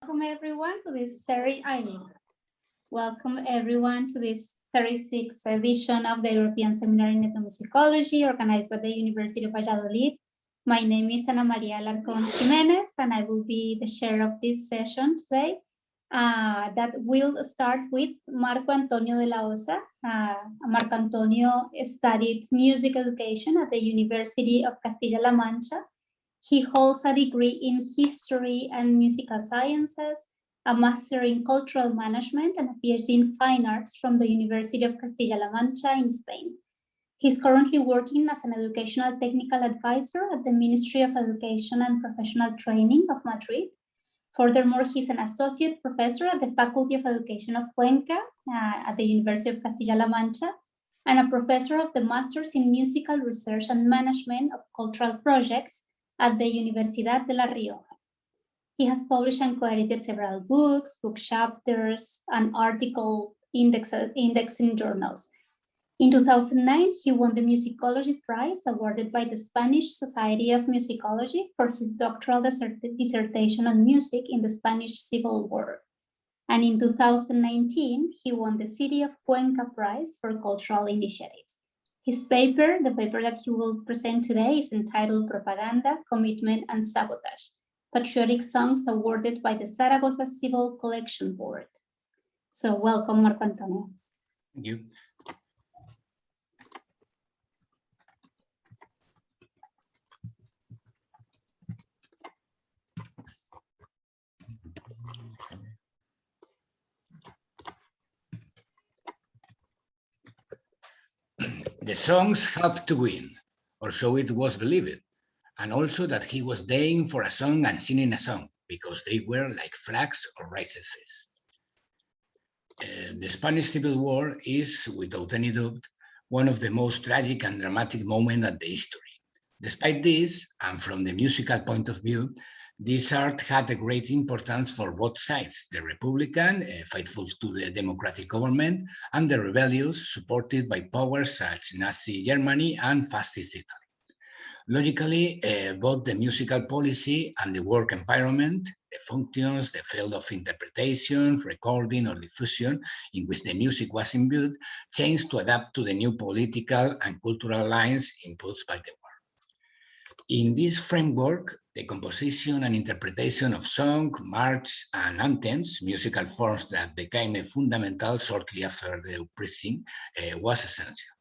Welcome everyone to this series. Welcome everyone to this 36th edition of the European Seminar in Ethomusicology organized by the University of Valladolid. My name is Ana Maria Alarcón Jimenez and I will be the chair of this session today. That will start with Marco Antonio de la Ossa. Marco Antonio studied music education at the University of Castilla-La Mancha. He holds a degree in history and musical sciences, a master in cultural management, and a PhD in fine arts from the University of Castilla-La Mancha in Spain. He's currently working as an educational technical advisor at the Ministry of Education and Professional Training of Madrid. Furthermore, he's an associate professor at the Faculty of Education of Cuenca at the University of Castilla-La Mancha, and a professor of the Masters in Musical Research and Management of Cultural Projects at the Universidad de La Rioja. He has published and co-edited several books, book chapters, and article indexing journals. In 2009, he won the Musicology Prize awarded by the Spanish Society of Musicology for his doctoral dissertation on music in the Spanish Civil War. And in 2019, he won the City of Cuenca Prize for Cultural Initiatives. His paper, the paper that he will present today, is entitled Propaganda, Commitment, and Sabotage, Patriotic Songs Awarded by the Zaragoza Civil Collection Board. So welcome, Marco Antonio. Thank you. The songs helped to win, or so it was believed, and also that he was dying for a song and singing a song, because they were like flags or races. The Spanish Civil War is, without any doubt, one of the most tragic and dramatic moments at the history. Despite this, and from the musical point of view, this art had a great importance for both sides, the Republican, faithful to the democratic government, and the rebellious, supported by powers such as Nazi Germany and fascist Italy. Logically, both the musical policy and the work environment, the functions, the field of interpretation, recording, or diffusion in which the music was imbued, changed to adapt to the new political and cultural lines imposed by the war. In this framework, the composition and interpretation of song, march, and anthems, musical forms that became fundamental shortly after the uprising, was essential.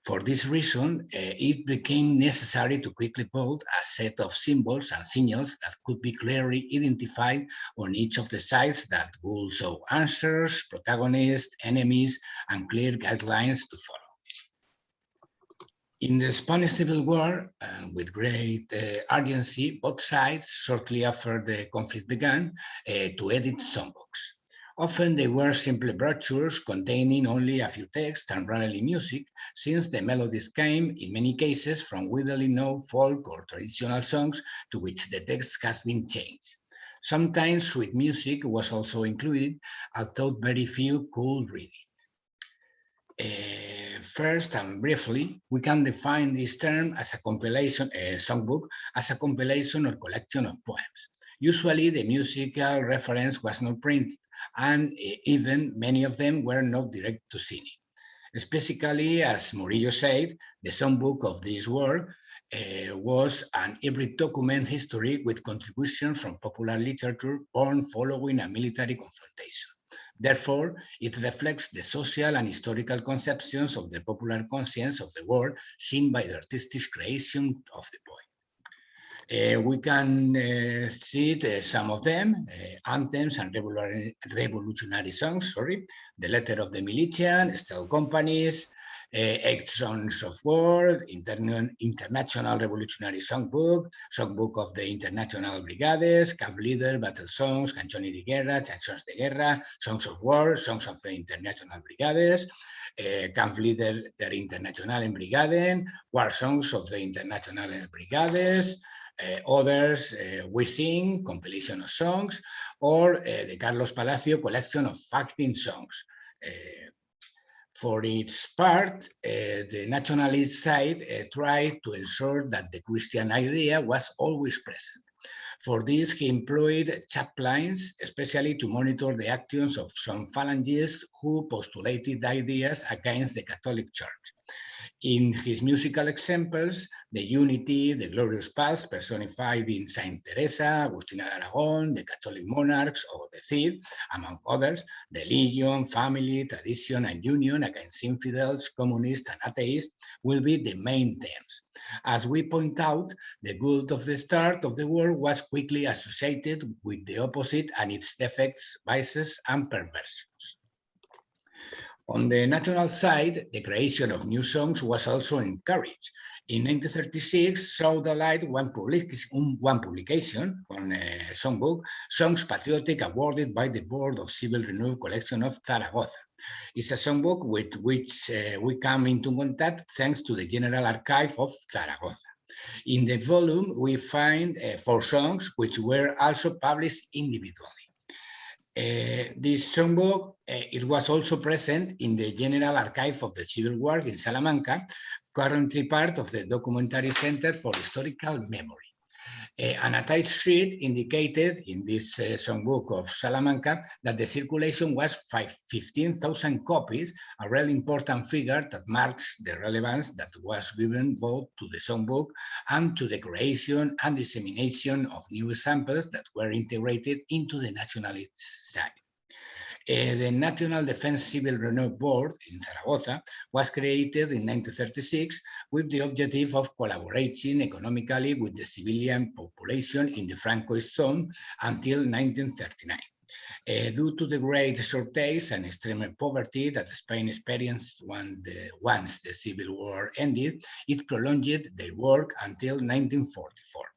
For this reason, it became necessary to quickly build a set of symbols and signals that could be clearly identified on each of the sides that would show answers, protagonists, enemies, and clear guidelines to follow. In the Spanish Civil War, with great urgency, both sides, shortly after the conflict began, to edit songbooks. Often they were simply brochures containing only a few texts and rarely music, since the melodies came, in many cases, from widely known folk or traditional songs to which the text has been changed. Sometimes sweet music was also included, although very few could read it. First and briefly, we can define this term as a compilation, songbook, as a compilation or collection of poems. Usually the musical reference was not printed, and even many of them were not direct to singing. Specifically, as Murillo said, the songbook of this work was an hybrid document history with contributions from popular literature born following a military confrontation. Therefore, it reflects the social and historical conceptions of the popular conscience of the war seen by the artistic creation of the poem. We can see some of them, anthems and revolutionary songs, The Letter of the Militian, Steel Companies, 8 Songs of War, International Revolutionary Songbook, Songbook of the International Brigades, Camp Leader, Battle Songs, Canciones de Guerra, Chansons de Guerra, Songs of War, Songs of the International Brigades, Camp Leader der Internationalen Brigaden, War Songs of the International Brigades, others, We Sing, compilation of songs, or the Carlos Palacio collection of facting songs. For its part, the nationalist side tried to ensure that the Christian idea was always present. For this, he employed chaplains, especially to monitor the actions of some phalangists who postulated ideas against the Catholic Church. In his musical examples, the unity, the glorious past personified in Saint Teresa, Agustina de Aragon, the Catholic monarchs, or the Cid, among others, religion, family, tradition, and union against infidels, communists, and atheists will be the main themes. As we point out, the good of the start of the world was quickly associated with the opposite and its defects, vices, and perversions. On the national side, the creation of new songs was also encouraged. In 1936, saw the light one publication on a songbook, Songs Patriotic, awarded by the Board of Civil Renewal Collection of Zaragoza. It's a songbook with which we come into contact thanks to the General Archive of Zaragoza. In the volume, we find 4 songs which were also published individually. This songbook, it was also present in the General Archive of the Civil War in Salamanca, currently part of the Documentary Center for Historical Memory. An attached sheet indicated in this songbook of Salamanca that the circulation was 15,000 copies, a really important figure that marks the relevance that was given both to the songbook and to the creation and dissemination of new samples that were integrated into the nationalist side. The National Defense Civil Renewal Board in Zaragoza was created in 1936 with the objective of collaborating economically with the civilian population in the Francoist zone until 1939. Due to the great shortage and extreme poverty that Spain experienced once the Civil War ended, it prolonged their work until 1944.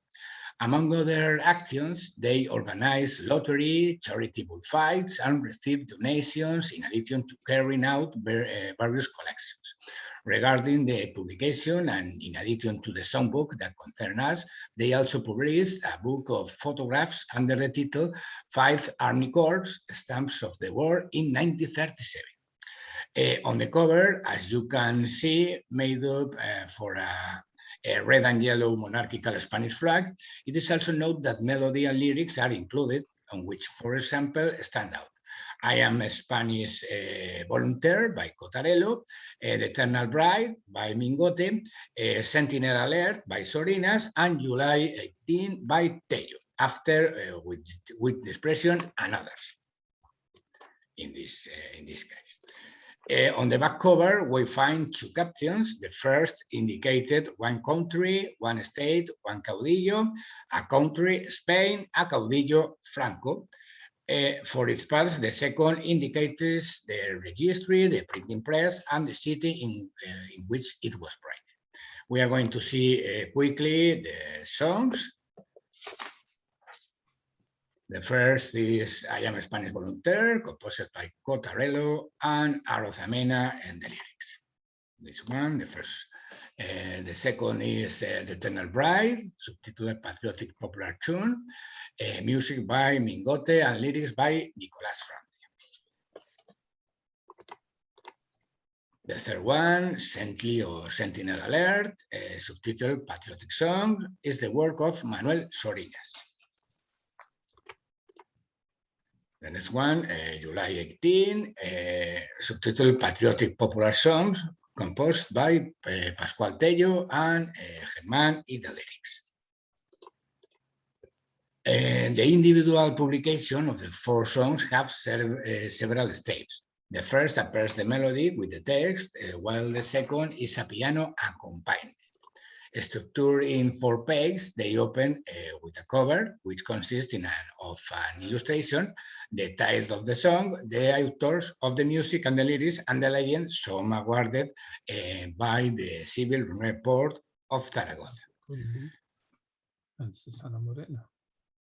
Among other actions, they organized lottery, charitable fights, and received donations in addition to carrying out various collections. Regarding the publication, and in addition to the songbook that concern us, they also published a book of photographs under the title 5th Army Corps, Stamps of the War in 1937. On the cover, as you can see, made up for a red and yellow monarchical Spanish flag, it is also noted that melody and lyrics are included, on which, for example, stand out. I Am a Spanish Volunteer by Cotarello, The Eternal Bride by Mingote, Sentinel Alert by Sorinas, and July 18 by Tello, after with the expression and others in this case. On the back cover, we find 2 captions. The first indicated one country, one state, one caudillo, a country, Spain, a caudillo, Franco. For its part, the second indicates the registry, the printing press, and the city in which it was printed. We are going to see quickly the songs. The first is I Am a Spanish Volunteer, composed by Cotarello and Arozamena and the lyrics. This one, the first. The second is The Eternal Bride, subtitled Patriotic Popular Tune, music by Mingote and lyrics by Nicolás Francia. The third one, Sently or Sentinel Alert, subtitled Patriotic Song, is the work of Manuel Sorinas. The next one, July 18, subtitled Patriotic Popular Songs, composed by Pascual Tello and Germán y the lyrics. The individual publication of the 4 songs have several steps. The first appears the melody with the text, while the second is a piano accompaniment. Structured in 4 pages, they open with a cover, which consists of an illustration, the title of the song, the authors of the music and the lyrics, and the legend, some awarded by the Civil Renewal Board of Zaragoza.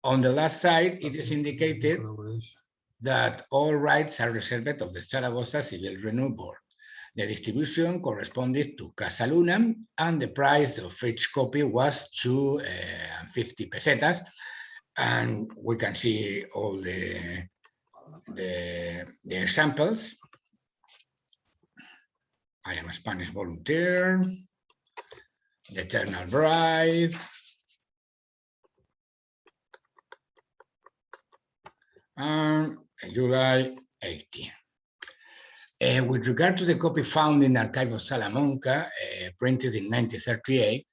On the last side, it is indicated that all rights are reserved of the Zaragoza Civil Renewal Board. The distribution corresponded to Casa Luna, and the price of each copy was 250 pesetas. And we can see all the examples. I Am a Spanish Volunteer, The Eternal Bride, and July 18. With regard to the copy found in the Archive of Salamanca, printed in 1938,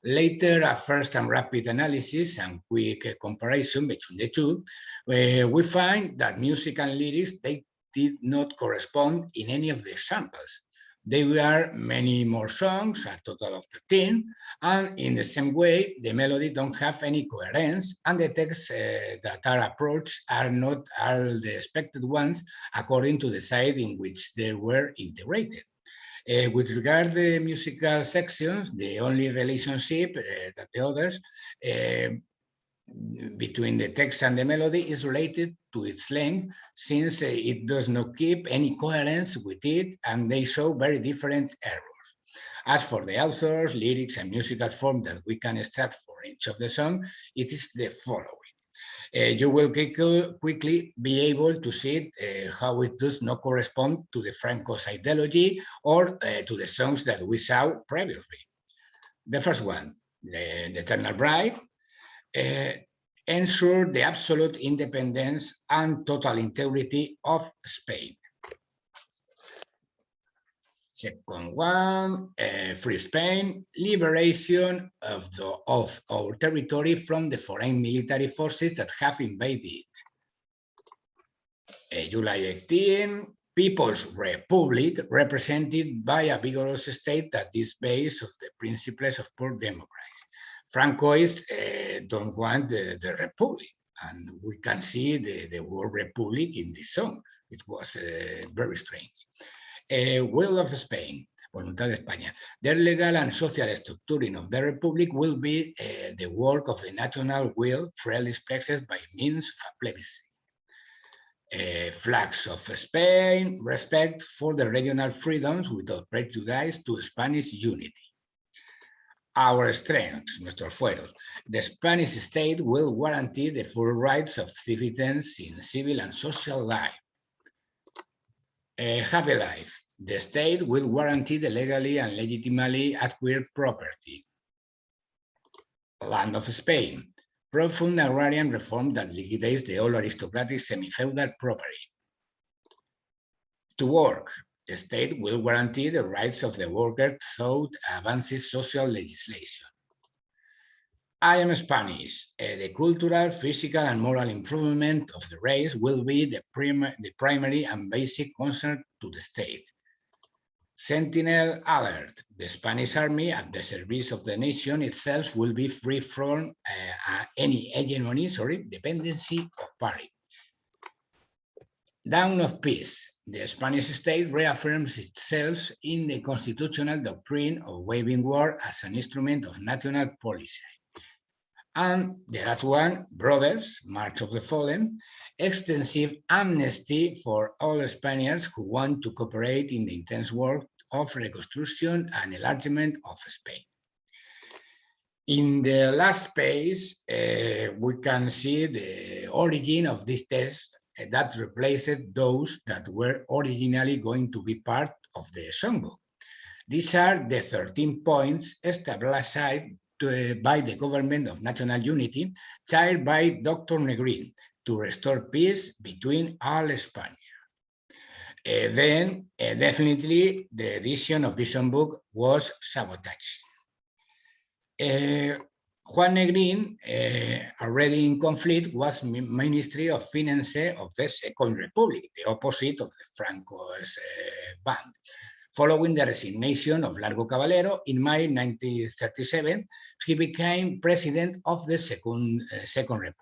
later a first and rapid analysis and quick comparison between the two, we find that music and lyrics, they did not correspond in any of the examples. There were many more songs, a total of 13, and in the same way, the melody don't have any coherence, and the texts that are approached are not all the expected ones according to the side in which they were integrated. With regard to the musical sections, the only relationship that the others between the text and the melody is related to its length, since it does not keep any coherence with it, and they show very different errors. As for the authors, lyrics, and musical form that we can extract for each of the song, it is the following. You will quickly be able to see how it does not correspond to the Franco's ideology or to the songs that we saw previously. The first one, the Eternal Bride, ensure the absolute independence and total integrity of Spain. Second one, Free Spain, liberation of our territory from the foreign military forces that have invaded. July 18, People's Republic, represented by a vigorous state that is based on the principles of pure democracy. Francoists don't want the republic, and we can see the word republic in this song. It was very strange. Will of Spain, Voluntad de España. The legal and social structuring of the republic will be the work of the national will, freely expressed by means of a plebiscite. Flags of Spain, respect for the regional freedoms without prejudice to Spanish unity. Our strengths, nuestros fueros. The Spanish state will guarantee the full rights of citizens in civil and social life. Happy life. The state will guarantee the legally and legitimately acquired property. Land of Spain. Profound agrarian reform that liquidates the old aristocratic semi-feudal property. To work. The state will guarantee the rights of the worker through advances social legislation. I am Spanish. The cultural, physical, and moral improvement of the race will be the primary and basic concern to the state. Sentinel alert. The Spanish army at the service of the nation itself will be free from any hegemony, dependency of party. Dawn of peace. The Spanish state reaffirms itself in the constitutional doctrine of waging war as an instrument of national policy. And the last one, Brothers, March of the Fallen, extensive amnesty for all Spaniards who want to cooperate in the intense work of reconstruction and enlargement of Spain. In the last page, we can see the origin of this text that replaced those that were originally going to be part of the songbook. These are the 13 points established by the Government of National Unity, chaired by Dr. Negrín, to restore peace between all Spaniards. Then, definitely, the edition of this songbook was Sabotaje. Juan Negrín, already in conflict, was Ministry of Finance of the Second Republic, the opposite of the Franco's band. Following the resignation of Largo Caballero in May 1937, he became president of the Second Republic.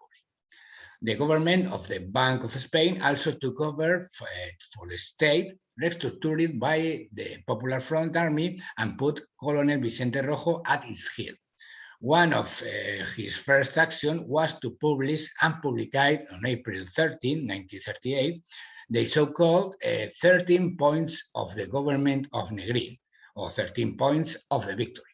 The government of the Bank of Spain also took over for the state, restructured by the Popular Front Army, and put Colonel Vicente Rojo at its head. One of his first actions was to publish and publicate on April 13, 1938, the so-called 13 points of the government of Negrín, or 13 points of the victory.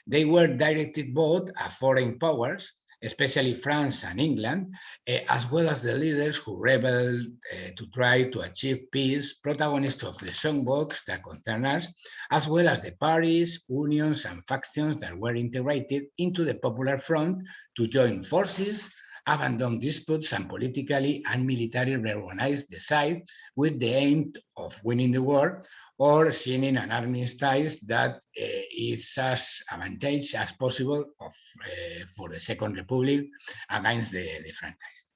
They were directed both at foreign powers, especially France and England, as well as the leaders who rebelled to try to achieve peace, protagonists of the songbooks that concern us, as well as the parties, unions, and factions that were integrated into the Popular Front to join forces abandon disputes and politically and militarily reorganize the side with the aim of winning the war or signing an armistice that is as advantageous as possible for the Second Republic against the Frankists.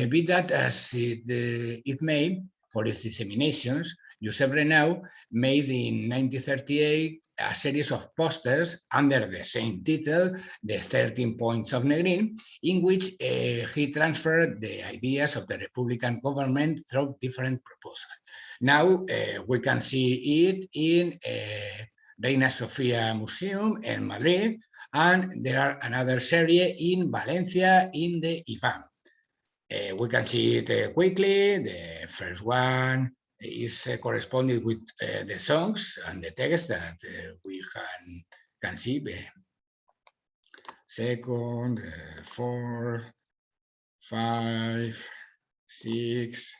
Be that as it may, for its disseminations, Josep Renau made in 1938 a series of posters under the same title, The 13 Points of Negrin, in which he transferred the ideas of the Republican government through different proposals. Now we can see it in Reina Sofía Museum in Madrid, and there are another series in Valencia in the IFAM. We can see it quickly. The first one is corresponding with the songs and the text that we can see. Second, 4, 5, 6,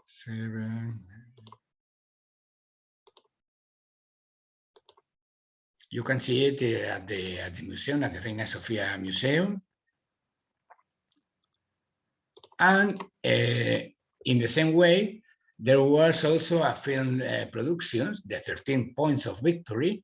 7. You can see it at the museum, at the Reina Sofía Museum. And in the same way, there was also a film production, The 13 Points of Victory,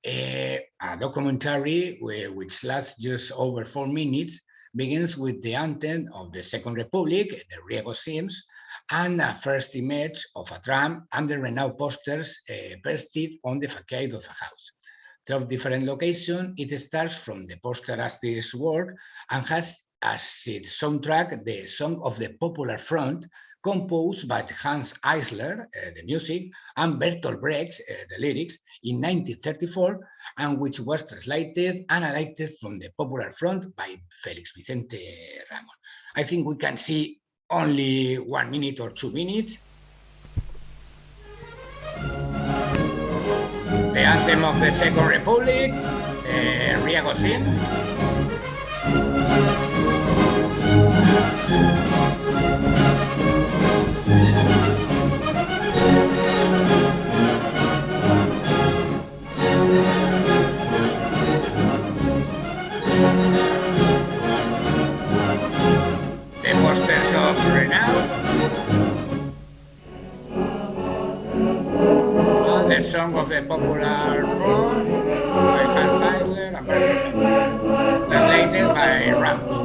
a documentary which lasts just over 4 minutes, begins with the anthem of the Second Republic, the Riego Sims, and a first image of a tram and the Renau posters pasted on the facade of a house. Through different locations, it starts from the poster artist's work and has as its soundtrack the Song of the Popular Front, composed by Hans Eisler, the music, and Bertolt Brecht, the lyrics, in 1934, and which was translated and adapted from the Popular Front by Felix Vicente Ramon. I think we can see only 1 minute or 2 minutes. The anthem of the Second Republic, Riego Sin. The posters of Renau and the Song of the Popular Front by Hans Eisler and Bertolt Brecht, translated by Ramos.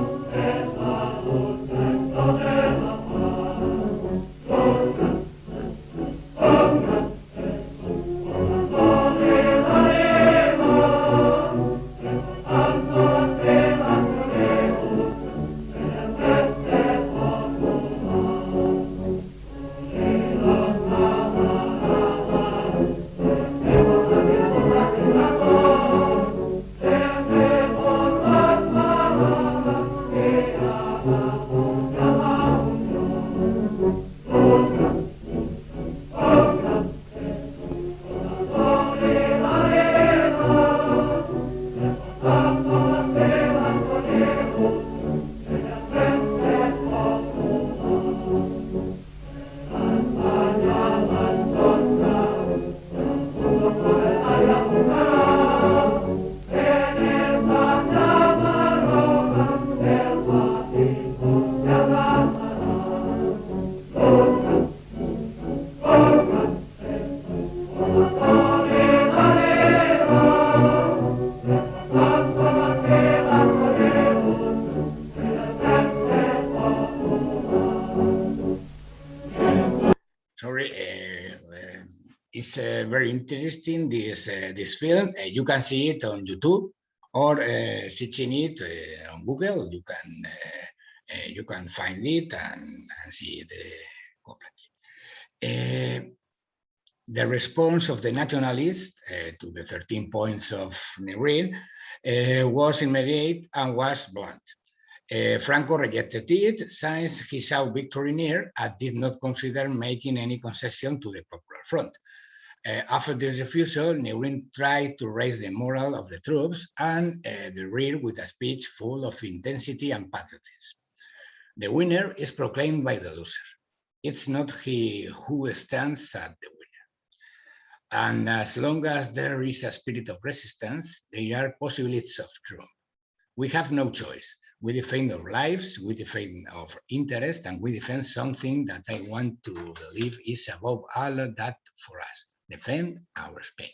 It's very interesting, this film. You can see it on YouTube or searching it on Google. You can find it and see it completely. The response of the nationalists to the 13 points of Negrin was immediate and was blunt. Franco rejected it since he saw victory near and did not consider making any concession to the Popular Front. After this refusal, Negrin tried to raise the morale of the troops and the rear with a speech full of intensity and patriotism. The winner is proclaimed by the loser. It's not he who stands at the winner. And as long as there is a spirit of resistance, there are possibilities of truth. We have no choice. We defend our lives, we defend our interest, and we defend something that I want to believe is above all that for us, defend our Spain.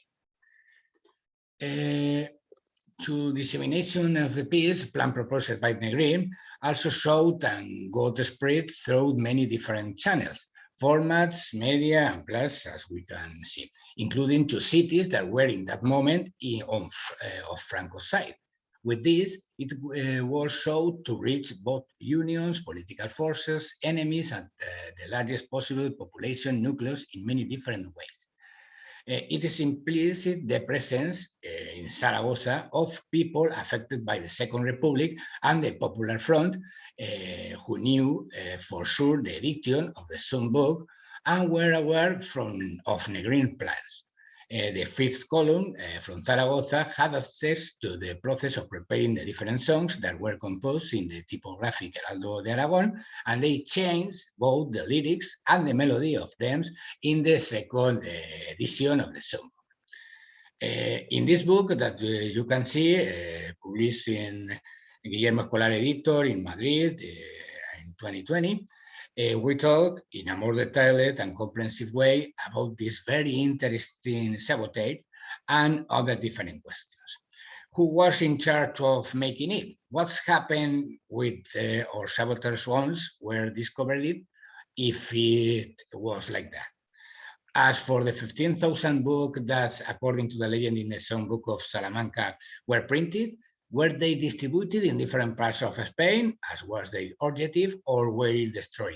To dissemination of the piece, plan proposed by Negrin, also showed and got spread through many different channels, formats, media, and plus, as we can see, including 2 cities that were in that moment of Franco's side. With this, it was showed to reach both unions, political forces, enemies, and the largest possible population nucleus in many different ways. It is implicit the presence in Zaragoza of people affected by the Second Republic and the Popular Front, who knew for sure the edition of the songbook and were aware of Negrin's plans. The 5th column from Zaragoza had access to the process of preparing the different songs that were composed in the typographic Heraldo de Aragon, and they changed both the lyrics and the melody of them in the 2nd edition of the song. In this book that you can see, published in Guillermo Escolar Editor in Madrid in 2020, we talk in a more detailed and comprehensive way about this very interesting sabotage and other different questions. Who was in charge of making it? What's happened with our saboteurs once were discovered if it was like that? As for the 15,000 books that, according to the legend in the Songbook of Salamanca, were printed, were they distributed in different parts of Spain, as was their objective, or were they destroyed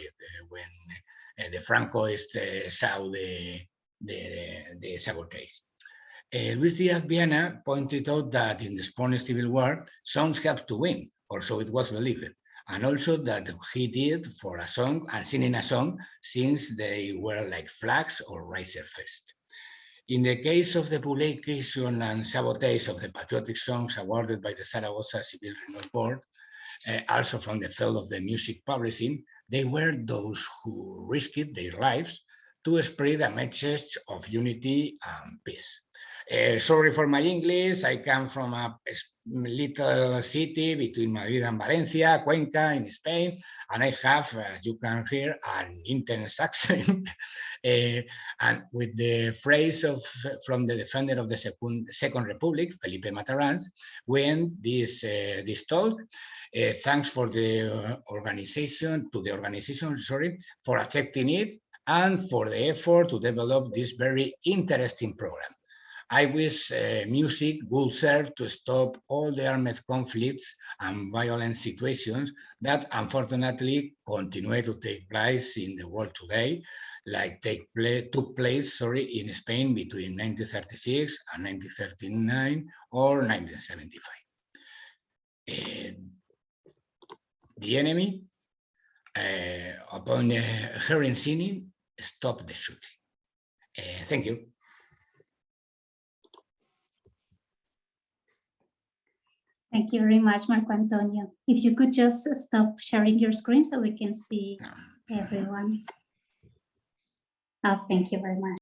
when the Francoists saw the sabotage? Luis Diaz Viana pointed out that in the Spanish Civil War, songs have to win, or so it was believed, and also that he did for a song and singing a song since they were like flags or razor fist. In the case of the publication and sabotage of the patriotic songs awarded by the Zaragoza Civil Renewal Board, also from the field of the music publishing, they were those who risked their lives to spread a message of unity and peace. Sorry for my English, I come from a little city between Madrid and Valencia, Cuenca in Spain, and I have, as you can hear, an intense accent. And with the phrase from the defender of the Second Republic, Felipe Matarrans, we end this talk. Thanks for the organization, for accepting it and for the effort to develop this very interesting program. I wish music would serve to stop all the armed conflicts and violent situations that unfortunately continue to take place in the world today, like took place in Spain between 1936 and 1939 or 1975. The enemy, upon hearing singing, stopped the shooting. Thank you. Thank you very much, Marco Antonio. If you could just stop sharing your screen so we can see everyone. Oh, thank you very much.